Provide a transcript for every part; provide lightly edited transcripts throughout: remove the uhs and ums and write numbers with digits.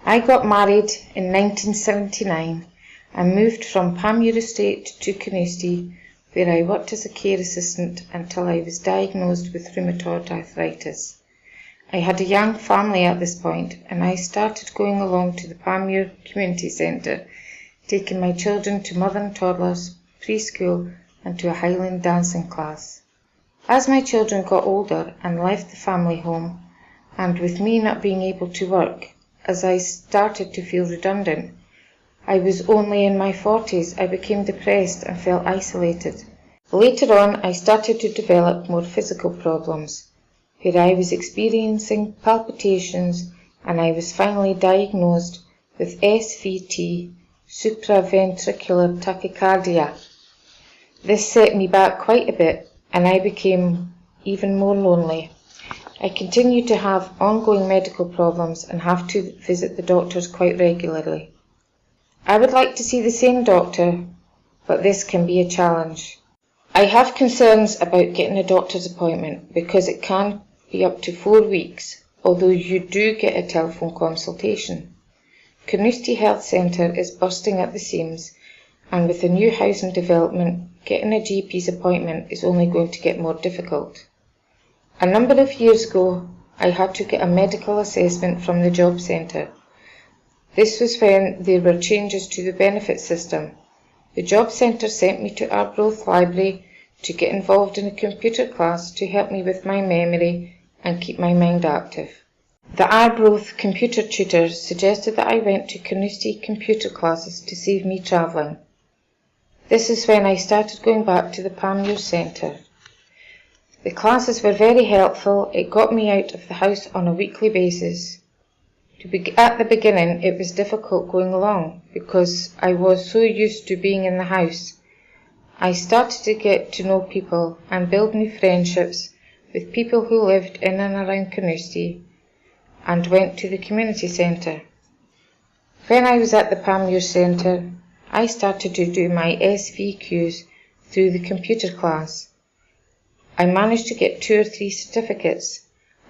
I got married in 1979 and moved from Panmure Estate to Carnoustie, where I worked as a care assistant until I was diagnosed with rheumatoid arthritis. I had a young family at this point, and I started going along to the Panmure Community Centre, taking my children to mother and toddlers, preschool and to a Highland dancing class. As my children got older and left the family home, and with me not being able to work, as I started to feel redundant, I was only in my 40s, I became depressed and felt isolated. Later on, I started to develop more physical problems, where I was experiencing palpitations, and I was finally diagnosed with SVT, supraventricular tachycardia. This set me back quite a bit, and I became even more lonely. I continue to have ongoing medical problems and have to visit the doctors quite regularly. I would like to see the same doctor, but this can be a challenge. I have concerns about getting a doctor's appointment because it can be up to 4 weeks, although you do get a telephone consultation. Carnoustie Health Centre is bursting at the seams, and with the new housing development, getting a GP's appointment is only going to get more difficult. A number of years ago, I had to get a medical assessment from the job centre. This was when there were changes to the benefit system. The job centre sent me to Arbroath Library to get involved in a computer class to help me with my memory and keep my mind active. The Arbroath computer tutor suggested that I went to Carnoustie computer classes to save me travelling. This is when I started going back to the Panmure Centre. The classes were very helpful. It got me out of the house on a weekly basis. At the beginning, it was difficult going along because I was so used to being in the house. I started to get to know people and build new friendships with people who lived in and around Carnoustie and went to the community centre. When I was at the Panmure Centre, I started to do my SVQs through the computer class. I managed to get 2 or 3 certificates.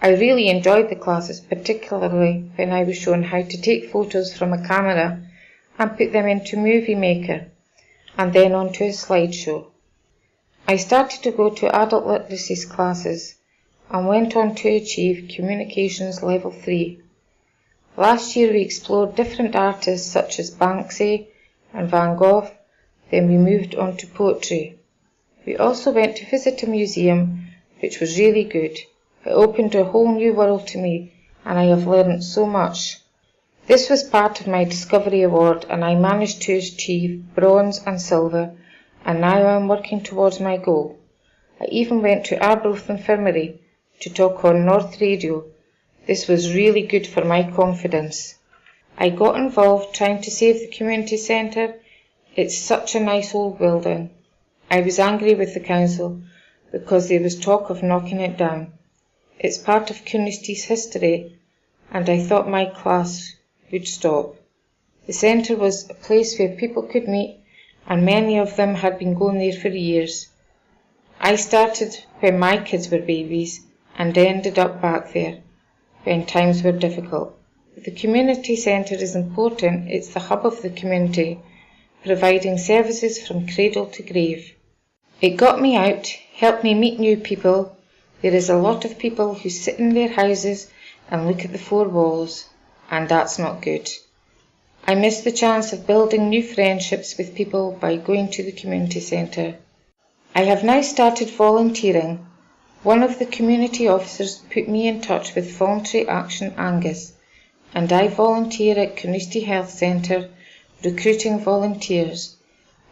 I really enjoyed the classes, particularly when I was shown how to take photos from a camera and put them into Movie Maker and then onto a slideshow. I started to go to adult literacy classes and went on to achieve Communications Level 3. Last year we explored different artists such as Banksy and Van Gogh, then we moved on to poetry. We also went to visit a museum, which was really good. It opened a whole new world to me, and I have learned so much. This was part of my Discovery Award, and I managed to achieve bronze and silver, and now I am working towards my goal. I even went to Arbroath Infirmary to talk on North Radio. This was really good for my confidence. I got involved trying to save the community centre. It's such a nice old building. I was angry with the council because there was talk of knocking it down. It's part of Carnoustie's history, and I thought my class would stop. The centre was a place where people could meet, and many of them had been going there for years. I started when my kids were babies and ended up back there when times were difficult. The community centre is important. It's the hub of the community, providing services from cradle to grave. It got me out, helped me meet new people. There is a lot of people who sit in their houses and look at the 4 walls, and that's not good. I miss the chance of building new friendships with people by going to the community centre. I have now started volunteering. One of the community officers put me in touch with Voluntary Action Angus, and I volunteer at Carnoustie Health Centre, recruiting volunteers.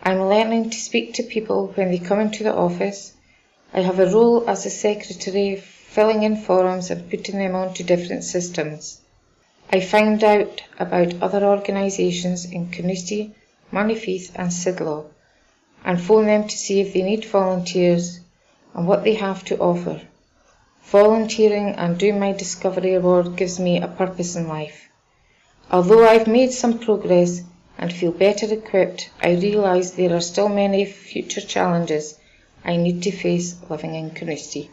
I'm learning to speak to people when they come into the office. I have a role as a secretary, filling in forms and putting them onto different systems. I find out about other organisations in Carnoustie, Moneyfeith and Sidlaw, and phone them to see if they need volunteers and what they have to offer. Volunteering and doing my Discovery Award gives me a purpose in life. Although I've made some progress and feel better equipped, I realise there are still many future challenges I need to face living in Carnoustie.